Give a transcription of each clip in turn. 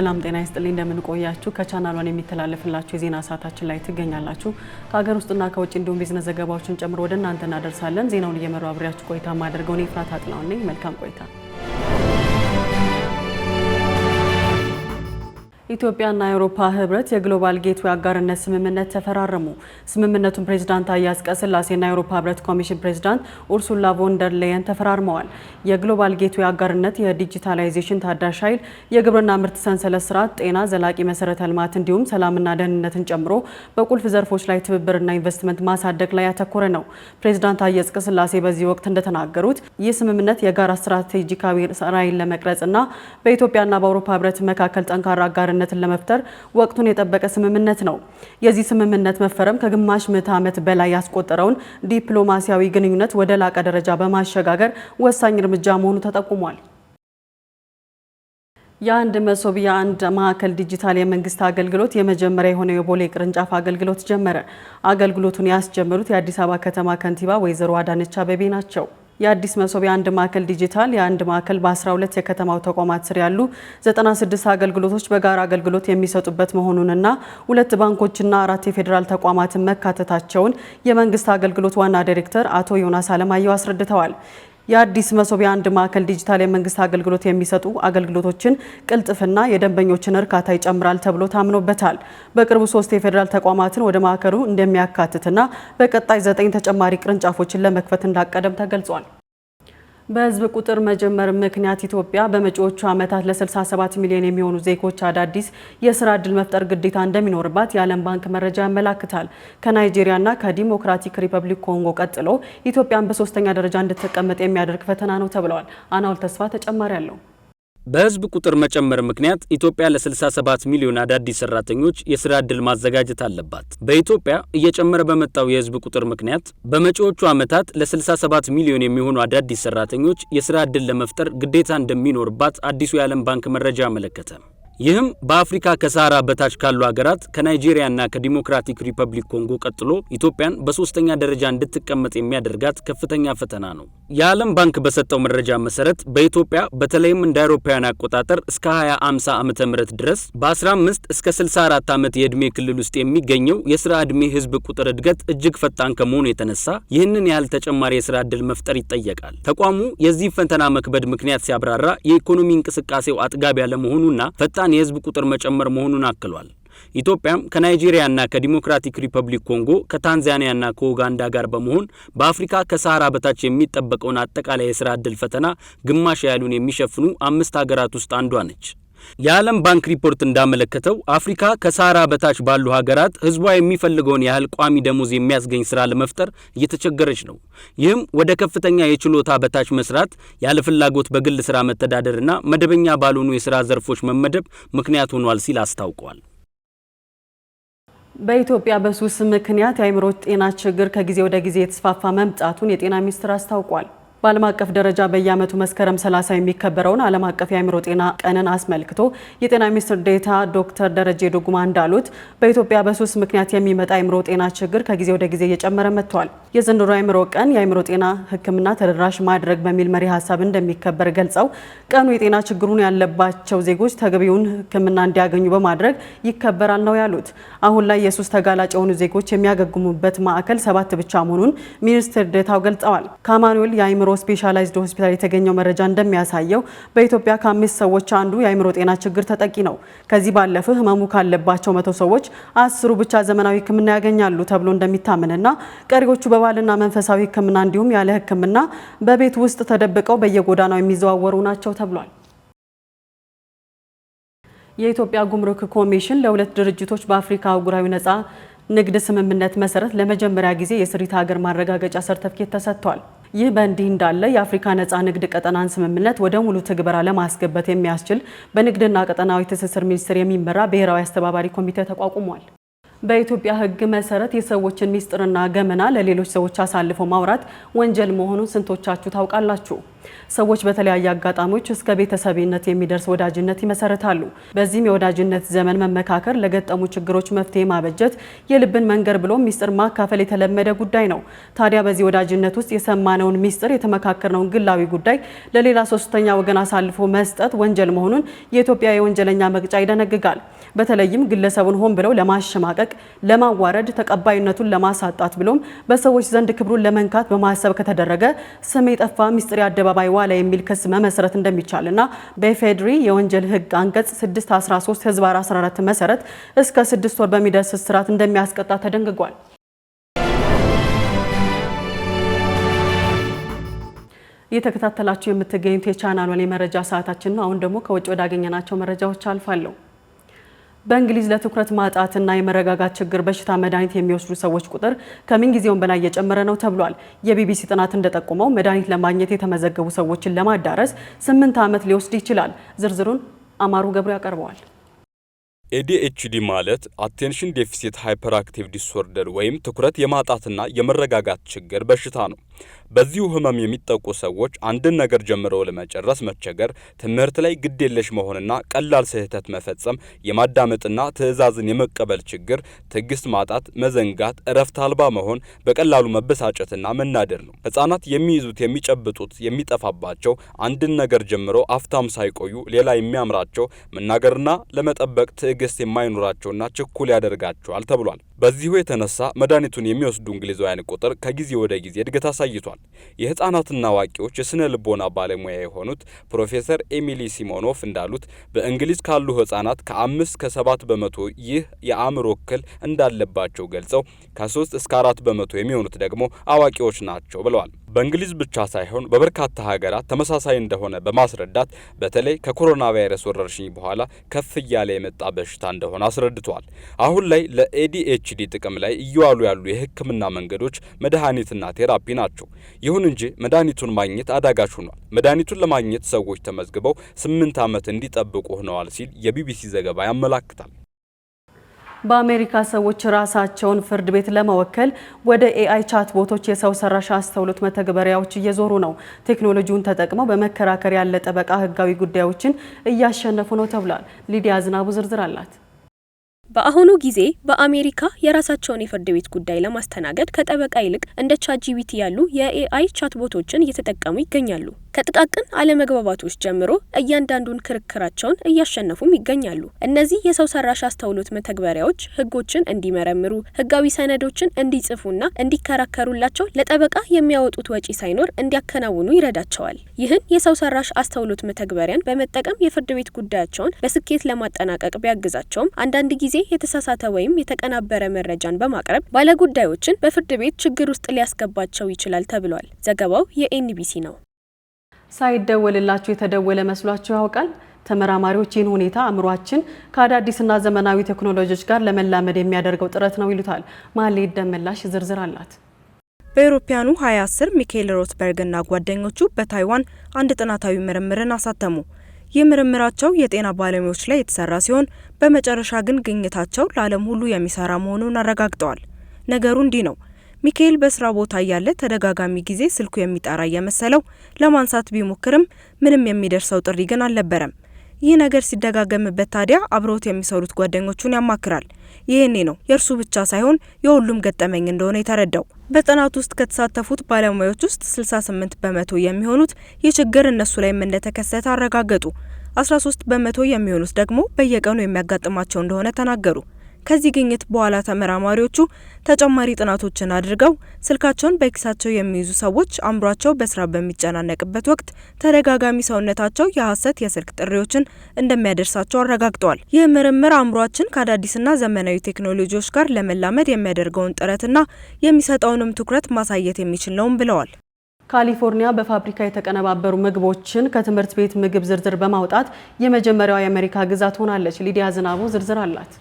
ሰላም ጤና ይስጥልኝ እንደምን ቆያችሁ ከቻናሏን የሚተላለፍላችሁ የዜና ሰዓታችን ላይ ትገኛላችሁ ከሀገር ውስጥና ከውጭ እንዲሁም ቢዝነስ ዘገባዎችን ጨምሮ ወደ እናንተ እናደርሳለን ዜናውን እየመራው አብሬያችሁ ቆይታ ማድረገው ነው ፍራት አጥላው ነኝ መልካም ቆይታ ኢትዮጵያና አውሮፓ ህብረት የግሎባል ጌትዌይ አጋርነት ስምምነት ተፈራረሙ። ስምምነቱን ፕሬዝዳንት ታዬ አጽቀሥላሴና የአውሮፓ ህብረት ኮሚሽን ፕሬዝዳንት ኡርሱላ ቮን ደር ሌየን ተፈራርመዋል። የግሎባል ጌትዌይ አጋርነት የዲጂታላይዜሽን ታዳሽ ኃይል፣ የግብርና ምርት ሰንሰለት ስርዓት፣ ጤና፣ ዘላቂ መሰረተ ልማት እንዲሁም ሰላምና ደህንነትን ጨምሮ በቁልፍ ዘርፎች ላይ ትብብርና ኢንቨስትመንት ማሳደግ ላይ ያተኮረ ነው። ፕሬዝዳንት ታዬ አጽቀሥላሴ በዚህ ወቅት እንደተናገሩት ይህ ስምምነት የጋራ ስትራቴጂካዊ ራዕይን ለመቅረጽና በኢትዮጵያና በአውሮፓ ህብረት መካከል ጠንካራ አጋርነት ለመፍጠር ወቅቱን የጠበቀ ስምምነት ነው። የዚህ ስምምነት መፈረም ከግማሽ ምዕተ ዓመት በላይ ያስቆጠረውን ዲፕሎማሲያዊ ግንኙነት ወደ ላቀ ደረጃ በማሸጋገር ወሳኝ እርምጃ መሆኑ ተጠቁሟል። የአንድ መሶብ የአንድ ማዕከል ዲጂታል የመንግስት አገልግሎት የመጀመሪያ የሆነው የቦሌ ቅርንጫፍ አገልግሎት ጀመረ። አገልግሎቱን ያስጀመሩት የአዲስ አበባ ከተማ ከንቲባ ወይዘሮ አዳነች አቤቤ ናቸው። የአዲስ መሶብ የአንድ ማዕከል ዲጂታል የአንድ ማዕከል በ12 የከተማው ተቋማት ስር ያሉ 96 አገልግሎቶች በጋራ አገልግሎት የሚሰጡበት መሆኑንና 2 ባንኮችና 4 የፌዴራል ተቋማትን መካተታቸውን የመንግስት አገልግሎት ዋና ዳይሬክተር አቶ ዮናስ አለማየሁ አስረድተዋል። የአዲስ መሶብ የአንድ ማዕከል ዲጂታል የመንግስት አገልግሎት የሚሰጡ አገልግሎቶችን ቅልጥፍና የደንበኞችን እርካታ ይጨምራል ተብሎ ታምኖበታል። በቅርቡ 3 የፌዴራል ተቋማትን ወደ ማዕከሉ እንደሚያካትትና በቀጣይ 9 ተጨማሪ ቅርንጫፎችን ለመክፈት እንዳቀደም ተገልጿል። በህዝብ ቁጥር መጨመር ምክንያት ኢትዮጵያ በመጪዎቹ ዓመታት ለ67 ሚሊዮን የሚሆኑ ዜጎች አዳዲስ የስራ ዕድል መፍጠር ግዴታ እንደሚኖርባት የዓለም ባንክ መረጃ ያመላክታል። ከናይጄሪያና ከዲሞክራቲክ ሪፐብሊክ ኮንጎ ቀጥሎ ኢትዮጵያን በሶስተኛ ደረጃ እንድትቀመጥ የሚያደርግ ፈተና ነው ተብለዋል። አናውል ተስፋ ተጨማሪ አለው። በህዝብ ቁጥር መጨመር ምክንያት ኢትዮጵያ ለ67 ሚሊዮን አዳዲስ ሰራተኞች የስራ ዕድል ማዘጋጀት አለባት። በኢትዮጵያ እየጨመረ በመጣው የህዝብ ቁጥር ምክንያት በመጪዎቹ ዓመታት ለ67 ሚሊዮን የሚሆኑ አዳዲስ ሰራተኞች የስራ ዕድል ለመፍጠር ግዴታ እንደሚኖርባት አዲሱ የዓለም ባንክ መረጃ አመለከተ። ይህም በአፍሪካ ከሳህራ በታች ካሉ ሀገራት ከናይጄሪያና ከዲሞክራቲክ ሪፐብሊክ ኮንጎ ቀጥሎ ኢትዮጵያን በሶስተኛ ደረጃ እንድትቀመጥ የሚያደርጋት ከፍተኛ ፈተና ነው። የዓለም ባንክ በሰጠው መረጃ መሰረት በኢትዮጵያ በተለይም እንደ አውሮፓውያን አቆጣጠር እስከ 2050 ዓመተ ምህረት ድረስ በ15 እስከ 64 ዓመት የዕድሜ ክልል ውስጥ የሚገኘው የስራ ዕድሜ ህዝብ ቁጥር እድገት እጅግ ፈጣን ከመሆኑ የተነሳ ይህንን ያህል ተጨማሪ የስራ ዕድል መፍጠር ይጠየቃል። ተቋሙ የዚህ ፈተና መክበድ ምክንያት ሲያብራራ የኢኮኖሚ እንቅስቃሴው አጥጋቢ ያለመሆኑና ፈጣን የህዝብ ቁጥር መጨመር መሆኑን አክሏል። ኢትዮጵያም ከናይጄሪያና ከዲሞክራቲክ ሪፐብሊክ ኮንጎ ከታንዛኒያና ከኡጋንዳ ጋር በመሆን በአፍሪካ ከሳህራ በታች የሚጠበቀውን አጠቃላይ የስራ ዕድል ፈተና ግማሽ ያህሉን የሚሸፍኑ 5 ሀገራት ውስጥ አንዷ ነች። የዓለም ባንክ ሪፖርት እንዳመለከተው አፍሪካ ከሳህራ በታች ባሉ ሀገራት ህዝቧ የሚፈልገውን ያህል ቋሚ ደሞዝ የሚያስገኝ ስራ ለመፍጠር እየተቸገረች ነው። ይህም ወደ ከፍተኛ የችሎታ በታች መስራት፣ ያለ ፍላጎት በግል ስራ መተዳደርና መደበኛ ባልሆኑ የስራ ዘርፎች መመደብ ምክንያት ሆኗል ሲል አስታውቋል። በኢትዮጵያ በሱስ ምክንያት የአእምሮ ጤና ችግር ከጊዜ ወደ ጊዜ የተስፋፋ መምጣቱን የጤና ሚኒስቴር አስታውቋል። በዓለም አቀፍ ደረጃ በየዓመቱ መስከረም 30 የሚከበረውን ዓለም አቀፍ የአእምሮ ጤና ቀንን አስመልክቶ የጤና ሚኒስትር ዴኤታ ዶክተር ደረጀ ዱጉማ እንዳሉት በኢትዮጵያ በሱስ ምክንያት የሚመጣ የአእምሮ ጤና ችግር ከጊዜ ወደ ጊዜ እየጨመረ መጥቷል። የዘንድሮ የአእምሮ ቀን የአእምሮ ጤና ሕክምና ተደራሽ ማድረግ በሚል መሪ ሀሳብ እንደሚከበር ገልጸው ቀኑ የጤና ችግሩን ያለባቸው ዜጎች ተገቢውን ሕክምና እንዲያገኙ በማድረግ ይከበራል ነው ያሉት። አሁን ላይ የሱስ ተጋላጭ የሆኑ ዜጎች የሚያገግሙበት ማዕከል 7 ብቻ መሆኑን ሚኒስትር ዴኤታው ገልጸዋል። ከአማኑኤል የአእምሮ ስፔሻላይዝድ ሆስፒታል የተገኘው መረጃ እንደሚያሳየው በኢትዮጵያ ከ5 ሰዎች አንዱ የአእምሮ ጤና ችግር ተጠቂ ነው። ከዚህ ባለፈ ህመሙ ካለባቸው 100 ሰዎች 10 ብቻ ዘመናዊ ሕክምና ያገኛሉ ተብሎ እንደሚታመንና ቀሪዎቹ በባህልና መንፈሳዊ ሕክምና እንዲሁም ያለ ሕክምና በቤት ውስጥ ተደብቀው በየጎዳናው የሚዘዋወሩ ናቸው ተብሏል። የኢትዮጵያ ጉምሩክ ኮሚሽን ለ2 ድርጅቶች በአፍሪካ አህጉራዊ ነጻ ንግድ ስምምነት መሰረት ለመጀመሪያ ጊዜ የስሪት ሀገር ማረጋገጫ ሰርተፍኬት ተሰጥቷል። ይህ በእንዲህ እንዳለ የአፍሪካ ነጻ ንግድ ቀጠናን ስምምነት ወደ ሙሉ ትግበራ ለማስገባት የሚያስችል በንግድና ቀጠናዊ ትስስር ሚኒስቴር የሚመራ ብሔራዊ አስተባባሪ ኮሚቴ ተቋቁሟል። በኢትዮጵያ ሕግ መሰረት የሰዎችን ሚስጥርና ገመና ለሌሎች ሰዎች አሳልፎ ማውራት ወንጀል መሆኑን ስንቶቻችሁ ታውቃላችሁ? ሰዎች በተለያየ አጋጣሚዎች እስከ ቤተሰብነት የሚደርስ ወዳጅነት ይመሰርታሉ። በዚህም የወዳጅነት ዘመን መመካከር ለገጠሙ ችግሮች መፍትሄ ማበጀት፣ የልብን መንገር ብሎ ሚስጥር ማካፈል የተለመደ ጉዳይ ነው። ታዲያ በዚህ ወዳጅነት ውስጥ የሰማነውን ሚስጥር የተመካከርነውን ግላዊ ጉዳይ ለሌላ ሶስተኛ ወገን አሳልፎ መስጠት ወንጀል መሆኑን የኢትዮጵያ የወንጀለኛ መቅጫ ይደነግጋል። በተለይም ግለሰቡን ሆን ብለው ለማሸማቀቅ፣ ለማዋረድ፣ ተቀባይነቱን ለማሳጣት ብሎም በሰዎች ዘንድ ክብሩን ለመንካት በማሰብ ከተደረገ ስም የጠፋ ሚስጥር አደባባይ ዋላ የሚል ክስ መመስረት እንደሚቻልና በኢፌዴሪ የወንጀል ሕግ አንቀጽ 613/14 መሰረት እስከ 6 ወር በሚደርስ እስራት እንደሚያስቀጣ ተደንግጓል። እየተከታተላችሁ የምትገኙት የቻናሉን የመረጃ ሰዓታችን ነው። አሁን ደግሞ ከውጭ ወዳገኘናቸው መረጃዎች አልፋለሁ። በእንግሊዝ ለትኩረት ማጣትና የመረጋጋት ችግር በሽታ መድኃኒት የሚወስዱ ሰዎች ቁጥር ከምን ጊዜውም በላይ እየጨመረ ነው ተብሏል። የቢቢሲ ጥናት እንደጠቆመው መድኃኒት ለማግኘት የተመዘገቡ ሰዎችን ለማዳረስ 8 ዓመት ሊወስድ ይችላል። ዝርዝሩን አማሩ ገብሩ ያቀርበዋል። ADHD ማለት አቴንሽን ዴፊሲት ሃይፐርአክቲቭ ዲስኦርደር ወይም ትኩረት የማጣትና የመረጋጋት ችግር በሽታ ነው። በዚሁ ህመም የሚጠቁ ሰዎች አንድን ነገር ጀምረው ለመጨረስ መቸገር፣ ትምህርት ላይ ግዴለሽ መሆንና ቀላል ስህተት መፈጸም፣ የማዳመጥና ትዕዛዝን የመቀበል ችግር፣ ትዕግስት ማጣት፣ መዘንጋት፣ እረፍት አልባ መሆን፣ በቀላሉ መበሳጨትና መናደር ነው። ህጻናት የሚይዙት የሚጨብጡት የሚጠፋባቸው፣ አንድን ነገር ጀምረው አፍታም ሳይቆዩ ሌላ የሚያምራቸው፣ መናገርና ለመጠበቅ ትዕግስት የማይኖራቸውና ችኩል ያደርጋቸዋል ተብሏል። በዚሁ የተነሳ መድኃኒቱን የሚወስዱ እንግሊዛውያን ቁጥር ከጊዜ ወደ ጊዜ እድገት አሳይቷል። የህፃናትና አዋቂዎች የስነ ልቦና ባለሙያ የሆኑት ፕሮፌሰር ኤሚሊ ሲሞኖፍ እንዳሉት በእንግሊዝ ካሉ ህፃናት ከ5 እስከ 7 በመቶ ይህ የአእምሮ እክል እንዳለባቸው ገልጸው ከ3 እስከ 4 በመቶ የሚሆኑት ደግሞ አዋቂዎች ናቸው ብለዋል። በእንግሊዝ ብቻ ሳይሆን በበርካታ ሀገራት ተመሳሳይ እንደሆነ በማስረዳት በተለይ ከኮሮና ቫይረስ ወረርሽኝ በኋላ ከፍ እያለ የመጣ በሽታ እንደሆነ አስረድተዋል። አሁን ላይ ለኤዲኤችዲ ጥቅም ላይ እየዋሉ ያሉ የህክምና መንገዶች መድኃኒትና ቴራፒ ናቸው። ይሁን እንጂ መድኃኒቱን ማግኘት አዳጋች ሆኗል። መድኃኒቱን ለማግኘት ሰዎች ተመዝግበው 8 ዓመት እንዲጠብቁ ሆነዋል ሲል የቢቢሲ ዘገባ ያመላክታል። በአሜሪካ ሰዎች ራሳቸውን ፍርድ ቤት ለመወከል ወደ ኤአይ ቻት ቦቶች የሰው ሰራሽ አስተውሎት መተግበሪያዎች እየዞሩ ነው። ቴክኖሎጂውን ተጠቅመው በመከራከር ያለ ጠበቃ ህጋዊ ጉዳዮችን እያሸነፉ ነው ተብሏል። ሊዲያ ዝናቡ ዝርዝር አላት። በአሁኑ ጊዜ በአሜሪካ የራሳቸውን የፍርድ ቤት ጉዳይ ለማስተናገድ ከጠበቃ ይልቅ እንደ ቻትጂፒቲ ያሉ የኤአይ ቻትቦቶችን እየተጠቀሙ ይገኛሉ። ከጥቃቅን አለመግባባቶች ጀምሮ እያንዳንዱን ክርክራቸውን እያሸነፉም ይገኛሉ። እነዚህ የሰው ሰራሽ አስተውሎት መተግበሪያዎች ህጎችን እንዲመረምሩ፣ ህጋዊ ሰነዶችን እንዲጽፉና እንዲከራከሩላቸው ለጠበቃ የሚያወጡት ወጪ ሳይኖር እንዲያከናውኑ ይረዳቸዋል። ይህን የሰው ሰራሽ አስተውሎት መተግበሪያን በመጠቀም የፍርድ ቤት ጉዳያቸውን በስኬት ለማጠናቀቅ ቢያግዛቸውም አንዳንድ ጊዜ የተሳሳተ ወይም የተቀናበረ መረጃን በማቅረብ ባለጉዳዮችን በፍርድ ቤት ችግር ውስጥ ሊያስገባቸው ይችላል ተብሏል። ዘገባው የኤንቢሲ ነው። ሳይደወልላችሁ የተደወለ መስሏችሁ ያውቃል? ተመራማሪዎች ይህን ሁኔታ አእምሯችን ከአዳዲስና ዘመናዊ ቴክኖሎጂዎች ጋር ለመላመድ የሚያደርገው ጥረት ነው ይሉታል። ማህሌት ደመላሽ ዝርዝር አላት። በአውሮፓውያኑ 2010 ሚካኤል ሮትበርግና ጓደኞቹ በታይዋን አንድ ጥናታዊ ምርምርን አሳተሙ። ይህ ምርምራቸው የጤና ባለሙያዎች ላይ የተሰራ ሲሆን በመጨረሻ ግን ግኝታቸው ለዓለም ሁሉ የሚሰራ መሆኑን አረጋግጠዋል። ነገሩ እንዲህ ነው። ሚካኤል በስራ ቦታ እያለ ተደጋጋሚ ጊዜ ስልኩ የሚጠራ እየመሰለው ለማንሳት ቢሞክርም ምንም የሚደርሰው ጥሪ ግን አልነበረም። ይህ ነገር ሲደጋገምበት ታዲያ አብሮት የሚሰሩት ጓደኞቹን ያማክራል። ይሄኔ ነው የእርሱ ብቻ ሳይሆን የሁሉም ገጠመኝ እንደሆነ የተረዳው። በጥናት ውስጥ ከተሳተፉት ባለሙያዎች ውስጥ 68 በመቶ የሚሆኑት ይህ ችግር እነሱ ላይም እንደተከሰተ አረጋገጡ። 13 በመቶ የሚሆኑት ደግሞ በየቀኑ የሚያጋጥማቸው እንደሆነ ተናገሩ። ከዚህ ግኝት በኋላ ተመራማሪዎቹ ተጨማሪ ጥናቶችን አድርገው ስልካቸውን በኪሳቸው የሚይዙ ሰዎች አእምሯቸው በስራ በሚጨናነቅበት ወቅት ተደጋጋሚ ሰውነታቸው የሐሰት የስልክ ጥሪዎችን እንደሚያደርሳቸው አረጋግጠዋል። ይህ ምርምር አእምሯችን ከአዳዲስና ዘመናዊ ቴክኖሎጂዎች ጋር ለመላመድ የሚያደርገውን ጥረትና የሚሰጠውንም ትኩረት ማሳየት የሚችል ነው ብለዋል። ካሊፎርኒያ በፋብሪካ የተቀነባበሩ ምግቦችን ከትምህርት ቤት ምግብ ዝርዝር በማውጣት የመጀመሪያዋ የአሜሪካ ግዛት ሆናለች። ሊዲያ ዝናቡ ዝርዝር አላት።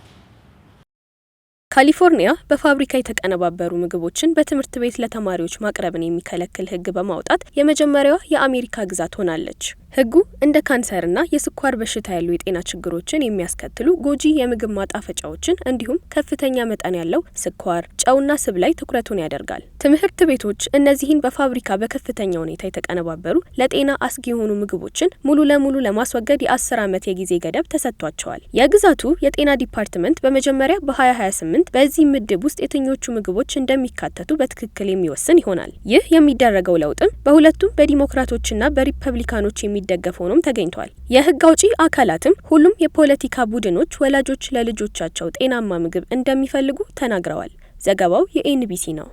ካሊፎርኒያ በፋብሪካ የተቀነባበሩ ምግቦችን በትምህርት ቤት ለተማሪዎች ማቅረብን የሚከለክል ሕግ በማውጣት የመጀመሪያዋ የአሜሪካ ግዛት ሆናለች። ህጉ እንደ ካንሰርና የስኳር በሽታ ያሉ የጤና ችግሮችን የሚያስከትሉ ጎጂ የምግብ ማጣፈጫዎችን እንዲሁም ከፍተኛ መጠን ያለው ስኳር፣ ጨውና ስብ ላይ ትኩረቱን ያደርጋል። ትምህርት ቤቶች እነዚህን በፋብሪካ በከፍተኛ ሁኔታ የተቀነባበሩ ለጤና አስጊ የሆኑ ምግቦችን ሙሉ ለሙሉ ለማስወገድ የ10 ዓመት የጊዜ ገደብ ተሰጥቷቸዋል። የግዛቱ የጤና ዲፓርትመንት በመጀመሪያ በ2028 በዚህ ምድብ ውስጥ የትኞቹ ምግቦች እንደሚካተቱ በትክክል የሚወስን ይሆናል። ይህ የሚደረገው ለውጥም በሁለቱም በዲሞክራቶችና በሪፐብሊካኖች የሚደገፍ ሆኖም ተገኝቷል። የህግ አውጪ አካላትም ሁሉም የፖለቲካ ቡድኖች ወላጆች ለልጆቻቸው ጤናማ ምግብ እንደሚፈልጉ ተናግረዋል። ዘገባው የኤንቢሲ ነው።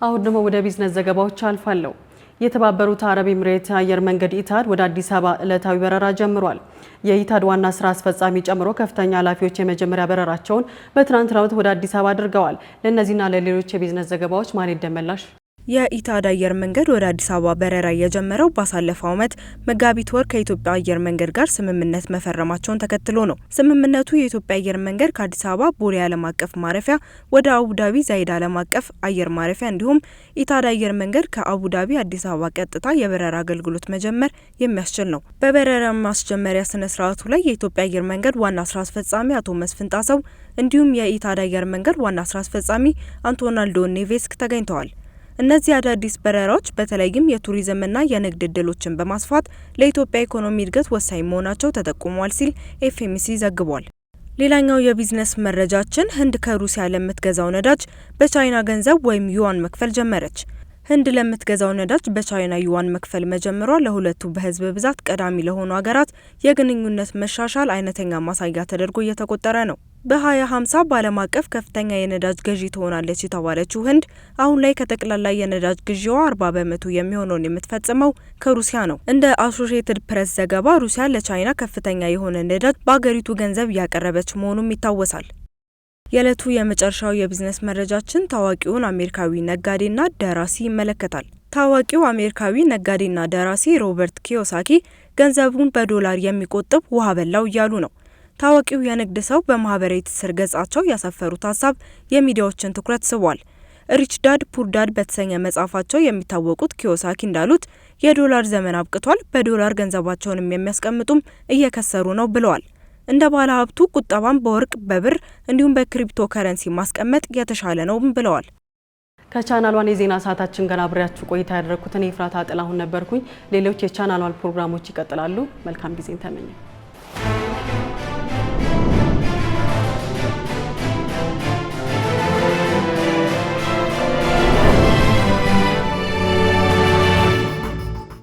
አሁን ደግሞ ወደ ቢዝነስ ዘገባዎች አልፋለሁ። የተባበሩት አረብ ኤምሬት አየር መንገድ ኢታድ ወደ አዲስ አበባ ዕለታዊ በረራ ጀምሯል። የኢታድ ዋና ስራ አስፈጻሚ ጨምሮ ከፍተኛ ኃላፊዎች የመጀመሪያ በረራቸውን በትናንትናው ዕለት ወደ አዲስ አበባ አድርገዋል። ለእነዚህና ለሌሎች የቢዝነስ ዘገባዎች ማን ደመላሽ። የኢታድ አየር መንገድ ወደ አዲስ አበባ በረራ የጀመረው ባሳለፈው ዓመት መጋቢት ወር ከኢትዮጵያ አየር መንገድ ጋር ስምምነት መፈረማቸውን ተከትሎ ነው። ስምምነቱ የኢትዮጵያ አየር መንገድ ከአዲስ አበባ ቦሌ ዓለም አቀፍ ማረፊያ ወደ አቡዳቢ ዛይድ ዓለም አቀፍ አየር ማረፊያ እንዲሁም ኢታድ አየር መንገድ ከአቡዳቢ አዲስ አበባ ቀጥታ የበረራ አገልግሎት መጀመር የሚያስችል ነው። በበረራ ማስጀመሪያ ስነ ስርዓቱ ላይ የኢትዮጵያ አየር መንገድ ዋና ስራ አስፈጻሚ አቶ መስፍን ጣሰው እንዲሁም የኢታድ አየር መንገድ ዋና ስራ አስፈጻሚ አንቶናልዶ ኔቬስክ ተገኝተዋል። እነዚህ አዳዲስ በረራዎች በተለይም የቱሪዝምና የንግድ እድሎችን በማስፋት ለኢትዮጵያ ኢኮኖሚ እድገት ወሳኝ መሆናቸው ተጠቁሟል ሲል ኤፍኤምሲ ዘግቧል። ሌላኛው የቢዝነስ መረጃችን ህንድ ከሩሲያ ለምትገዛው ነዳጅ በቻይና ገንዘብ ወይም ዩዋን መክፈል ጀመረች። ህንድ ለምትገዛው ነዳጅ በቻይና ዩዋን መክፈል መጀመሯ ለሁለቱ በህዝብ ብዛት ቀዳሚ ለሆኑ ሀገራት የግንኙነት መሻሻል አይነተኛ ማሳያ ተደርጎ እየተቆጠረ ነው። በ2050 በዓለም አቀፍ ከፍተኛ የነዳጅ ገዢ ትሆናለች የተባለችው ህንድ አሁን ላይ ከጠቅላላ የነዳጅ ግዢዋ 40 በመቶ የሚሆነውን የምትፈጽመው ከሩሲያ ነው። እንደ አሶሺየትድ ፕሬስ ዘገባ ሩሲያ ለቻይና ከፍተኛ የሆነ ነዳጅ በአገሪቱ ገንዘብ እያቀረበች መሆኑም ይታወሳል። የዕለቱ የመጨረሻው የቢዝነስ መረጃችን ታዋቂውን አሜሪካዊ ነጋዴና ደራሲ ይመለከታል። ታዋቂው አሜሪካዊ ነጋዴና ደራሲ ሮበርት ኪዮሳኪ ገንዘቡን በዶላር የሚቆጥብ ውሃ በላው እያሉ ነው። ታዋቂው የንግድ ሰው በማህበራዊ ትስስር ገጻቸው ያሰፈሩት ሀሳብ የሚዲያዎችን ትኩረት ስቧል። ሪች ዳድ ፑር ዳድ በተሰኘ መጽሐፋቸው የሚታወቁት ኪዮሳኪ እንዳሉት የዶላር ዘመን አብቅቷል፣ በዶላር ገንዘባቸውንም የሚያስቀምጡም እየከሰሩ ነው ብለዋል። እንደ ባለ ሀብቱ ቁጠባን በወርቅ በብር እንዲሁም በክሪፕቶ ከረንሲ ማስቀመጥ የተሻለ ነው ብለዋል። ከቻናል ዋን የዜና ሰዓታችን ጋር አብሬያችሁ ቆይታ ያደረኩት እኔ ኤፍራታ ጥላሁን ነበርኩኝ። ሌሎች የቻናል ዋን ፕሮግራሞች ይቀጥላሉ። መልካም ጊዜን ተመኘ።